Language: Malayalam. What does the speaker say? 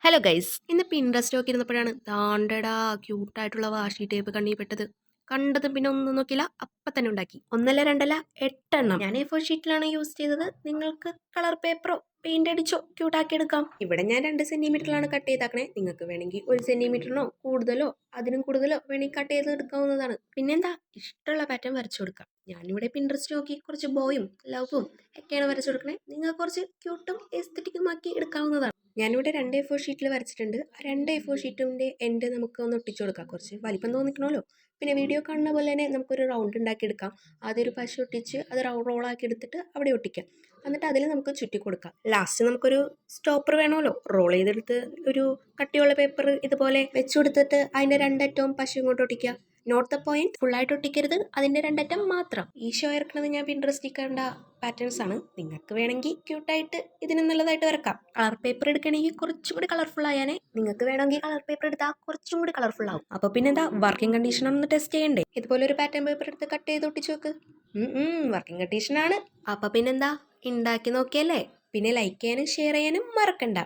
ഹലോ ഗൈസ്, ഇന്ന് പിൻട്രസ്റ്റ് ഒക്കെ ഇരുന്നപ്പോഴാണ് താണ്ടടാ ക്യൂട്ടായിട്ടുള്ള വാഷി ടേപ്പ് കണ്ണി പെട്ടത്. കണ്ടതും പിന്നെ ഒന്നും നോക്കില്ല, അപ്പം തന്നെ ഉണ്ടാക്കി. ഒന്നല്ല രണ്ടല്ല 8 എണ്ണം. ഞാൻ A4 ഷീറ്റിലാണ് യൂസ് ചെയ്തത്. നിങ്ങൾക്ക് കളർ പേപ്പറോ പെയിന്റ് അടിച്ചോ ക്യൂട്ടാക്കി എടുക്കാം. ഇവിടെ ഞാൻ 2 സെന്റിമീറ്ററിലാണ് കട്ട് ചെയ്താക്കണേ. നിങ്ങൾക്ക് വേണമെങ്കിൽ 1 സെന്റിമീറ്ററിനോ കൂടുതലോ അതിനും കൂടുതലോ വേണമെങ്കിൽ കട്ട് ചെയ്ത് എടുക്കാവുന്നതാണ്. പിന്നെന്താ, ഇഷ്ടമുള്ള പാറ്റേൺ വരച്ചു കൊടുക്കാം. ഞാനിവിടെ പിൻട്രസ്റ്റ് നോക്കി കുറച്ച് ബോയും ലവും ഒക്കെയാണ് വരച്ചു കൊടുക്കണേ. നിങ്ങൾ കുറച്ച് ക്യൂട്ടും എസ്തറ്റിക്കും ആക്കി എടുക്കാവുന്നതാണ്. ഞാനിവിടെ 2 A4 ഷീറ്റിൽ വരച്ചിട്ടുണ്ട്. ആ 2 A4 ഷീറ്റിൻ്റെ എൻഡ് നമുക്ക് ഒന്ന് ഒട്ടിച്ചു കൊടുക്കാം. കുറച്ച് വലിപ്പം തോന്നിക്കണമല്ലോ. പിന്നെ വീഡിയോ കാണുന്ന പോലെ തന്നെ നമുക്കൊരു റൗണ്ട് ഉണ്ടാക്കി എടുക്കാം. ആദ്യം ഒരു പശ ഒട്ടിച്ച് അത് റോളാക്കി എടുത്തിട്ട് അവിടെ ഒട്ടിക്കാം. എന്നിട്ട് അതിൽ നമുക്ക് ചുറ്റി കൊടുക്കാം. ലാസ്റ്റ് നമുക്കൊരു സ്റ്റോപ്പർ വേണമല്ലോ. റോൾ ചെയ്തെടുത്ത് ഒരു കട്ടിയുള്ള പേപ്പർ ഇതുപോലെ വെച്ചു കൊടുത്തിട്ട് അതിൻ്റെ 2 അറ്റവും പശ ഇങ്ങോട്ട് ഒട്ടിക്കുക. നോട്ട് ദ പോയിന്റ്, ഫുള്ളായിട്ട് ഒട്ടിക്കരുത്, അതിൻ്റെ 2 അറ്റം മാത്രം. ഈ ഷോ ഇറക്കുന്നത് ഞാൻ പിൻട്രസ്റ്റിൽ കണ്ട പാറ്റേൺസ് ആണ്. നിങ്ങൾക്ക് വേണമെങ്കിൽ ക്യൂട്ടായിട്ട് ഇതിന് നല്ലതായിട്ട് വരക്കാം. കളർ പേപ്പർ എടുക്കണമെങ്കിൽ കുറച്ചും കൂടി കളർഫുൾ ആയാനേ. നിങ്ങൾക്ക് വേണമെങ്കിൽ കളർ പേപ്പർ എടുത്താൽ കുറച്ചും കൂടി കളർഫുൾ ആവും. അപ്പോൾ പിന്നെന്താ, വർക്കിംഗ് കണ്ടീഷൻ ഒന്ന് ടെസ്റ്റ് ചെയ്യണ്ടേ? ഇതുപോലെ ഒരു പാറ്റേൺ പേപ്പർ എടുത്ത് കട്ട് ചെയ്ത് ഒട്ടിച്ച് വെക്ക്. വർക്കിംഗ് കണ്ടീഷൻ ആണ്. അപ്പോൾ പിന്നെന്താ, ഉണ്ടാക്കി നോക്കിയല്ലേ? പിന്നെ ലൈക്ക് ചെയ്യാനും ഷെയർ ചെയ്യാനും മറക്കണ്ട.